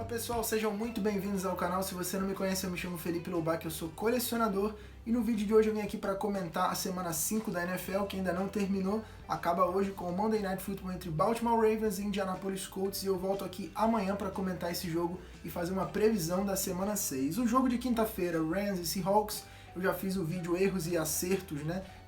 pessoal, sejam muito bem-vindos ao canal. Se você não me conhece, eu me chamo Felipe Lobac, eu sou colecionador e no vídeo de hoje eu vim aqui para comentar a semana 5 da NFL, que ainda não terminou, acaba hoje com o Monday Night Football entre Baltimore Ravens e Indianapolis Colts e eu volto aqui amanhã para comentar esse jogo e fazer uma previsão da semana 6. O jogo de quinta-feira, Rams e Seahawks, eu já fiz o vídeo erros e acertos,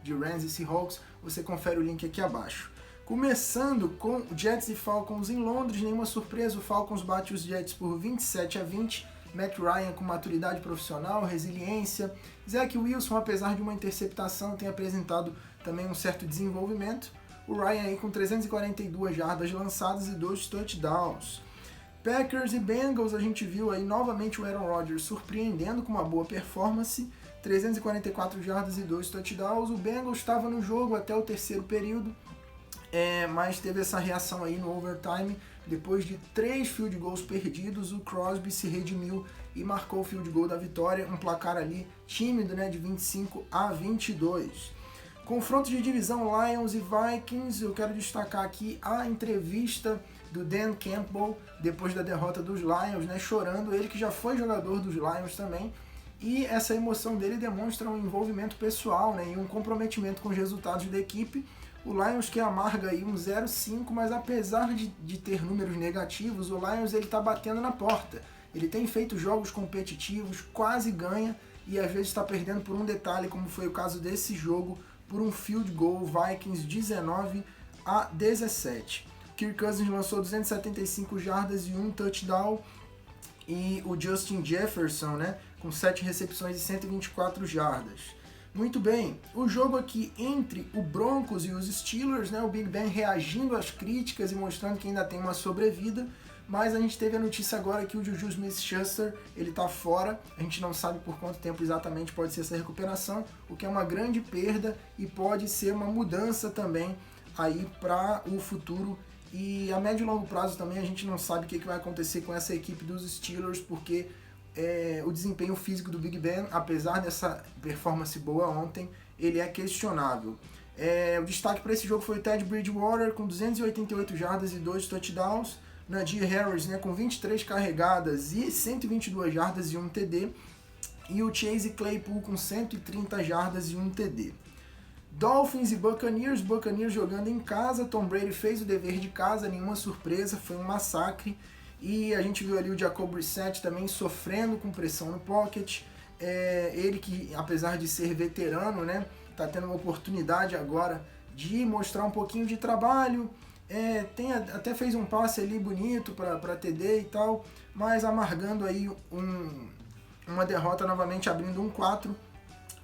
de Rams e Seahawks, você confere o link aqui abaixo. Começando com Jets e Falcons em Londres, nenhuma surpresa, o Falcons bate os Jets por 27-20, Matt Ryan com maturidade profissional, resiliência, Zach Wilson, apesar de uma interceptação, tem apresentado também um certo desenvolvimento, o Ryan aí com 342 jardas lançadas e 2 touchdowns. Packers e Bengals, a gente viu aí novamente o Aaron Rodgers surpreendendo com uma boa performance, 344 jardas e 2 touchdowns, o Bengals estava no jogo até o terceiro período, mas teve essa reação aí no overtime, depois de 3 field goals perdidos, o Crosby se redimiu e marcou o field goal da vitória, um placar ali tímido, de 25-22. Confronto de divisão Lions e Vikings, eu quero destacar aqui a entrevista do Dan Campbell, depois da derrota dos Lions, chorando, ele que já foi jogador dos Lions também, e essa emoção dele demonstra um envolvimento pessoal, e um comprometimento com os resultados da equipe. O Lions que amarga aí um 0-5, mas apesar de ter números negativos, o Lions ele tá batendo na porta. Ele tem feito jogos competitivos, quase ganha e às vezes está perdendo por um detalhe, como foi o caso desse jogo, por um field goal, Vikings 19-17. Kirk Cousins lançou 275 jardas e 1 touchdown e o Justin Jefferson, com 7 recepções e 124 jardas. Muito bem, o jogo aqui entre o Broncos e os Steelers, o Big Ben reagindo às críticas e mostrando que ainda tem uma sobrevida, mas a gente teve a notícia agora que o Juju Smith-Schuster, ele tá fora, a gente não sabe por quanto tempo exatamente pode ser essa recuperação, o que é uma grande perda e pode ser uma mudança também aí para o futuro e a médio e longo prazo também a gente não sabe o que vai acontecer com essa equipe dos Steelers, porque o desempenho físico do Big Ben, apesar dessa performance boa ontem, ele é questionável. O destaque para esse jogo foi o Ted Bridgewater com 288 jardas e 2 touchdowns, Najee Harris com 23 carregadas e 122 jardas e 1 TD, e o Chase Claypool com 130 jardas e 1 TD. Dolphins e Buccaneers jogando em casa, Tom Brady fez o dever de casa, nenhuma surpresa, foi um massacre. E a gente viu ali o Jacob Brissett também sofrendo com pressão no pocket. Ele que, apesar de ser veterano, tá tendo uma oportunidade agora de mostrar um pouquinho de trabalho. Até fez um passe ali bonito para TD e tal, mas amargando aí uma derrota novamente, abrindo 1-4.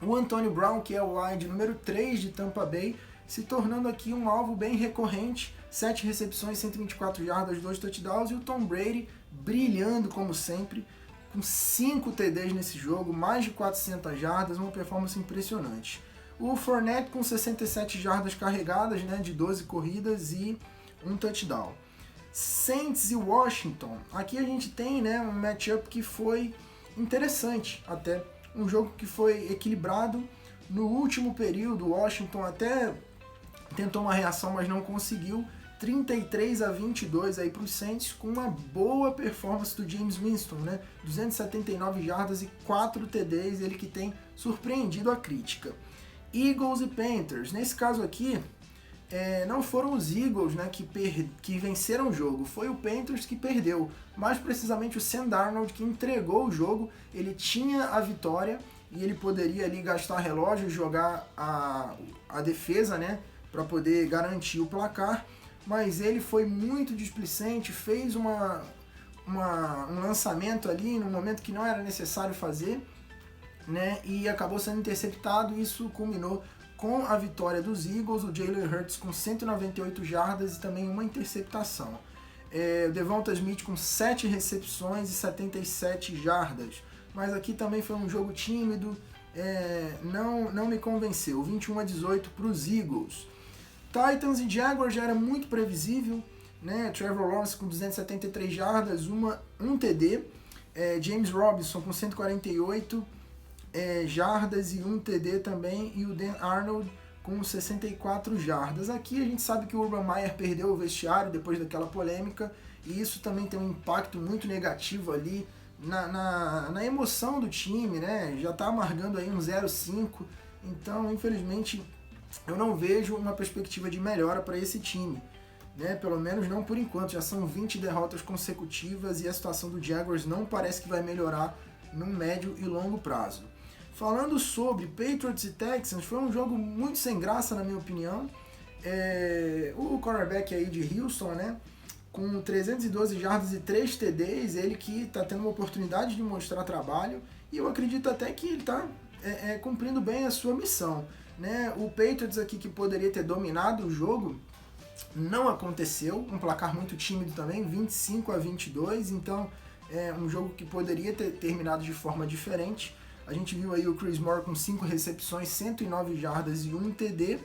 O Antonio Brown, que é o wide número 3 de Tampa Bay, se tornando aqui um alvo bem recorrente, 7 recepções, 124 jardas, 2 touchdowns, e o Tom Brady brilhando como sempre, com 5 TDs nesse jogo, mais de 400 jardas, uma performance impressionante. O Fournette com 67 jardas carregadas, de 12 corridas e 1 touchdown. Saints e Washington, aqui a gente tem um matchup que foi interessante até, um jogo que foi equilibrado. No último período, o Washington até tentou uma reação, mas não conseguiu. 33-22 aí para os Saints, com uma boa performance do James Winston, 279 jardas e 4 TDs, ele que tem surpreendido a crítica. Eagles e Panthers, nesse caso aqui, não foram os Eagles que venceram o jogo, foi o Panthers que perdeu, mais precisamente o Sam Darnold que entregou o jogo, ele tinha a vitória e ele poderia ali gastar relógio e jogar a defesa, para poder garantir o placar, mas ele foi muito displicente, fez um lançamento ali no momento que não era necessário fazer, e acabou sendo interceptado, e isso culminou com a vitória dos Eagles, o Jalen Hurts com 198 jardas e também uma interceptação. O Devonta Smith com 7 recepções e 77 jardas, mas aqui também foi um jogo tímido, não me convenceu, 21-18 para os Eagles. Titans e Jaguars já era muito previsível, Trevor Lawrence com 273 jardas, 1 TD, James Robinson com 148 jardas e 1 TD também, e o Dan Arnold com 64 jardas. Aqui a gente sabe que o Urban Meyer perdeu o vestiário depois daquela polêmica e isso também tem um impacto muito negativo ali na emoção do time, né? Já está amargando aí um 0-5, então infelizmente eu não vejo uma perspectiva de melhora para esse time, né? Pelo menos não por enquanto, já são 20 derrotas consecutivas e a situação do Jaguars não parece que vai melhorar no médio e longo prazo. Falando sobre Patriots e Texans, foi um jogo muito sem graça, na minha opinião. O cornerback aí de Houston, né, com 312 jardas e 3 TDs, ele que está tendo uma oportunidade de mostrar trabalho, e eu acredito até que ele está cumprindo bem a sua missão, né? O Patriots aqui, que poderia ter dominado o jogo, não aconteceu, um placar muito tímido também, 25-22, então é um jogo que poderia ter terminado de forma diferente. A gente viu aí o Chris Moore com 5 recepções, 109 jardas e 1 TD,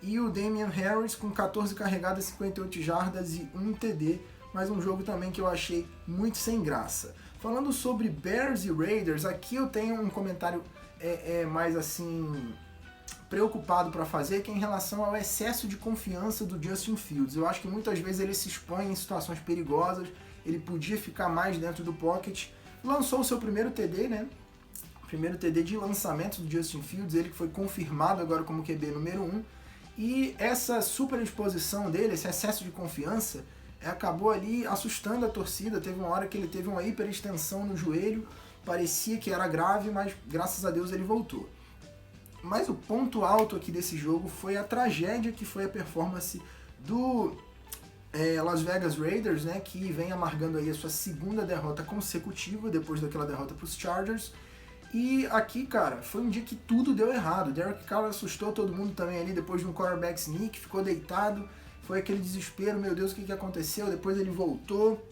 e o Damian Harris com 14 carregadas, 58 jardas e 1 TD, mas um jogo também que eu achei muito sem graça. Falando sobre Bears e Raiders, aqui eu tenho um comentário mais assim preocupado para fazer, que é em relação ao excesso de confiança do Justin Fields. Eu acho que muitas vezes ele se expõe em situações perigosas, ele podia ficar mais dentro do pocket. Lançou o seu primeiro TD, né? Primeiro TD de lançamento do Justin Fields, ele que foi confirmado agora como QB número 1. E essa super exposição dele, esse excesso de confiança, acabou ali assustando a torcida. Teve uma hora que ele teve uma hiperextensão no joelho, parecia que era grave, mas graças a Deus ele voltou. Mas o ponto alto aqui desse jogo foi a tragédia que foi a performance do Las Vegas Raiders, né, que vem amargando aí a sua segunda derrota consecutiva, depois daquela derrota para os Chargers. E aqui, cara, foi um dia que tudo deu errado. Derek Carr assustou todo mundo também ali depois de um quarterback sneak, ficou deitado, foi aquele desespero, meu Deus, o que aconteceu? Depois ele voltou.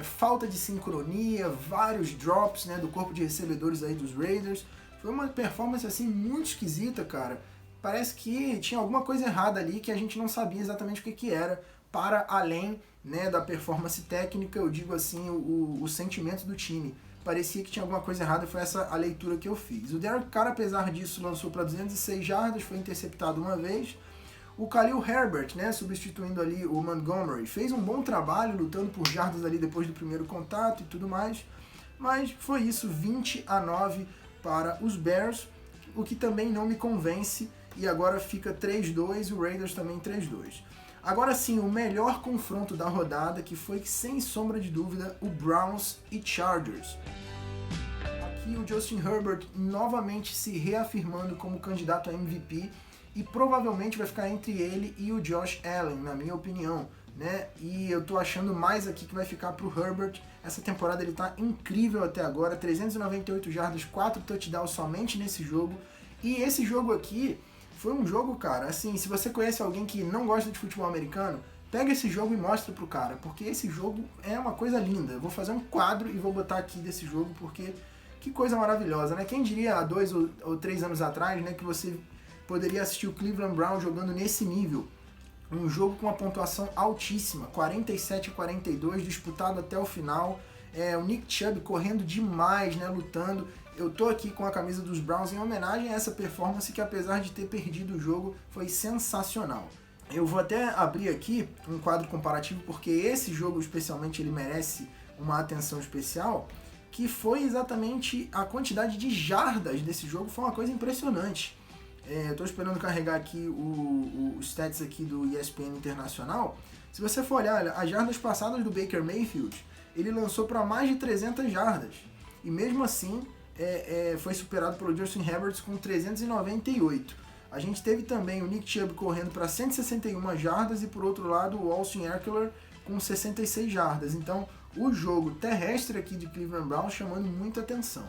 Falta de sincronia, vários drops, né, do corpo de recebedores aí dos Raiders. Foi uma performance assim muito esquisita, cara. Parece que tinha alguma coisa errada ali que a gente não sabia exatamente o que era, para além, né, da performance técnica, eu digo assim, o sentimento do time. Parecia que tinha alguma coisa errada, foi essa a leitura que eu fiz. O Derek Carr, apesar disso, lançou para 206 jardas, foi interceptado uma vez. O Khalil Herbert, né, substituindo ali o Montgomery, fez um bom trabalho, lutando por jardas ali depois do primeiro contato e tudo mais. Mas foi isso, 20-9 para os Bears, o que também não me convence. E agora fica 3-2 e o Raiders também 3-2. Agora sim, o melhor confronto da rodada, que foi, sem sombra de dúvida, o Browns e Chargers. Aqui o Justin Herbert novamente se reafirmando como candidato a MVP e provavelmente vai ficar entre ele e o Josh Allen, na minha opinião, né? E eu tô achando mais aqui que vai ficar pro Herbert. Essa temporada ele tá incrível até agora, 398 jardas, 4 touchdowns somente nesse jogo. E esse jogo aqui foi um jogo, cara, assim, se você conhece alguém que não gosta de futebol americano, pega esse jogo e mostra pro cara, porque esse jogo é uma coisa linda. Eu vou fazer um quadro e vou botar aqui desse jogo, porque que coisa maravilhosa, né? Quem diria há 2 ou 3 anos atrás, né, que você poderia assistir o Cleveland Browns jogando nesse nível. Um jogo com uma pontuação altíssima, 47-42, disputado até o final. O Nick Chubb correndo demais, né, lutando. Eu tô aqui com a camisa dos Browns em homenagem a essa performance que, apesar de ter perdido o jogo, foi sensacional. Eu vou até abrir aqui um quadro comparativo, porque esse jogo especialmente ele merece uma atenção especial, que foi exatamente a quantidade de jardas desse jogo, foi uma coisa impressionante. Eu tô esperando carregar aqui o stats aqui do ESPN Internacional. Se você for olhar as jardas passadas do Baker Mayfield, ele lançou para mais de 300 jardas. E mesmo assim, foi superado pelo Justin Herbert com 398. A gente teve também o Nick Chubb correndo para 161 jardas e, por outro lado, o Austin Ekeler com 66 jardas. Então, o jogo terrestre aqui de Cleveland Browns chamando muita atenção.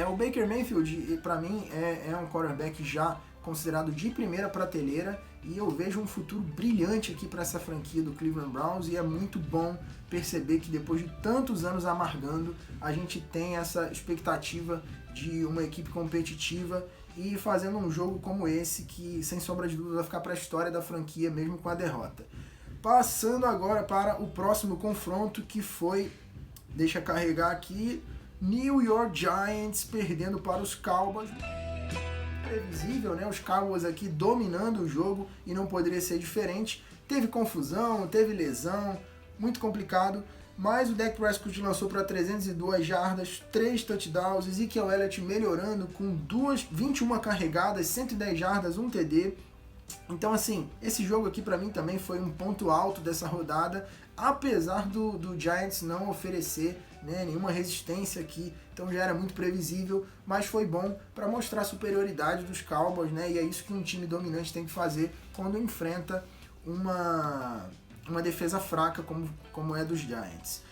O Baker Mayfield, para mim, é um quarterback já considerado de primeira prateleira e eu vejo um futuro brilhante aqui para essa franquia do Cleveland Browns e é muito bom perceber que depois de tantos anos amargando, a gente tem essa expectativa de uma equipe competitiva e fazendo um jogo como esse que, sem sombra de dúvida, vai ficar para a história da franquia mesmo com a derrota. Passando agora para o próximo confronto, que foi, deixa eu carregar aqui, New York Giants perdendo para os Cowboys. Previsível, né? Os Cowboys aqui dominando o jogo e não poderia ser diferente. Teve confusão, teve lesão, muito complicado. Mas o Dak Prescott lançou para 302 jardas, 3 touchdowns, Ezekiel Elliott melhorando com 21 carregadas, 110 jardas, 1 TD. Então assim, esse jogo aqui para mim também foi um ponto alto dessa rodada, apesar do Giants não oferecer, né, nenhuma resistência aqui, então já era muito previsível, mas foi bom para mostrar a superioridade dos Cowboys, né, e é isso que um time dominante tem que fazer quando enfrenta uma defesa fraca como é dos Giants.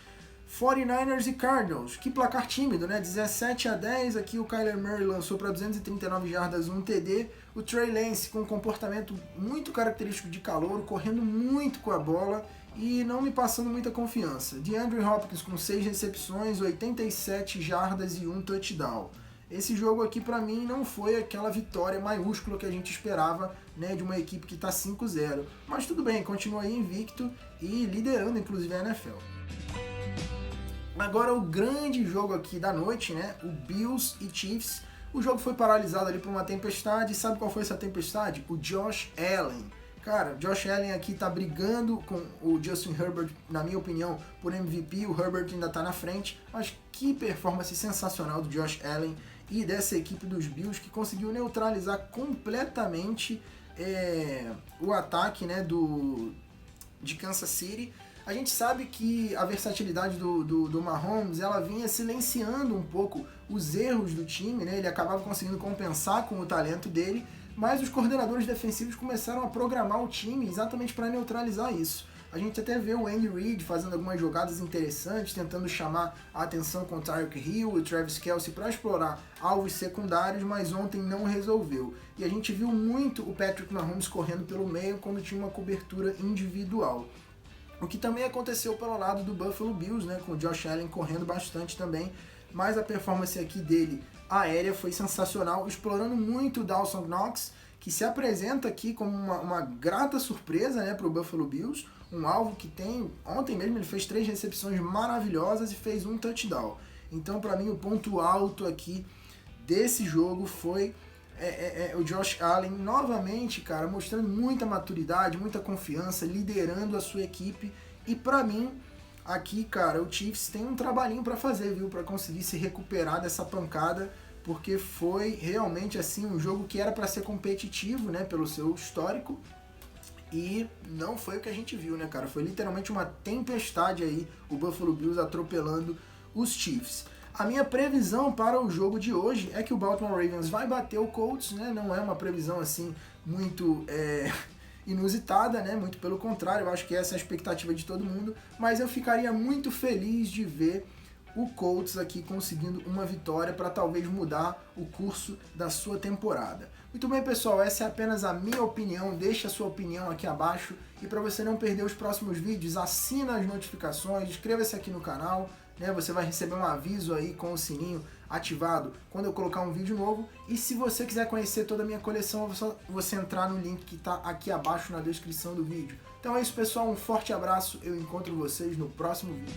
49ers e Cardinals, que placar tímido, né? 17-10, aqui o Kyler Murray lançou para 239 jardas, 1 TD. O Trey Lance com um comportamento muito característico de calouro, correndo muito com a bola e não me passando muita confiança. DeAndre Hopkins com 6 recepções, 87 jardas e 1 touchdown. Esse jogo aqui para mim não foi aquela vitória maiúscula que a gente esperava, né, de uma equipe que está 5-0. Mas tudo bem, continua aí invicto e liderando inclusive a NFL. Agora o grande jogo aqui da noite, né, o Bills e Chiefs. O jogo foi paralisado ali por uma tempestade. Sabe qual foi essa tempestade? O Josh Allen. Cara, Josh Allen aqui tá brigando com o Justin Herbert, na minha opinião, por MVP. O Herbert ainda tá na frente, mas que performance sensacional do Josh Allen e dessa equipe dos Bills, que conseguiu neutralizar completamente o ataque, né, de Kansas City. A gente sabe que a versatilidade do Mahomes, ela vinha silenciando um pouco os erros do time, né? Ele acabava conseguindo compensar com o talento dele, mas os coordenadores defensivos começaram a programar o time exatamente para neutralizar isso. A gente até vê o Andy Reid fazendo algumas jogadas interessantes, tentando chamar a atenção com o Tyreek Hill e o Travis Kelce para explorar alvos secundários, mas ontem não resolveu. E a gente viu muito o Patrick Mahomes correndo pelo meio quando tinha uma cobertura individual. O que também aconteceu pelo lado do Buffalo Bills, né, com o Josh Allen correndo bastante também, mas a performance aqui dele aérea foi sensacional, explorando muito o Dawson Knox, que se apresenta aqui como uma grata surpresa, né, para o Buffalo Bills, um alvo que tem, ontem mesmo ele fez 3 recepções maravilhosas e fez 1 touchdown. Então para mim o ponto alto aqui desse jogo foi o Josh Allen novamente, cara, mostrando muita maturidade, muita confiança, liderando a sua equipe. E pra mim, aqui, cara, o Chiefs tem um trabalhinho pra fazer, viu? Pra conseguir se recuperar dessa pancada, porque foi realmente, assim, um jogo que era pra ser competitivo, né, pelo seu histórico. E não foi o que a gente viu, né, cara? Foi literalmente uma tempestade aí, o Buffalo Bills atropelando os Chiefs. A minha previsão para o jogo de hoje é que o Baltimore Ravens vai bater o Colts, né? Não é uma previsão assim muito inusitada, né? Muito pelo contrário, eu acho que essa é a expectativa de todo mundo, mas eu ficaria muito feliz de ver o Colts aqui conseguindo uma vitória para talvez mudar o curso da sua temporada. Muito bem, pessoal, essa é apenas a minha opinião, deixa a sua opinião aqui abaixo e para você não perder os próximos vídeos, assina as notificações, inscreva-se aqui no canal, né? Você vai receber um aviso aí com o sininho ativado quando eu colocar um vídeo novo. E se você quiser conhecer toda a minha coleção, é só você entrar no link que está aqui abaixo na descrição do vídeo. Então é isso, pessoal, um forte abraço, eu encontro vocês no próximo vídeo.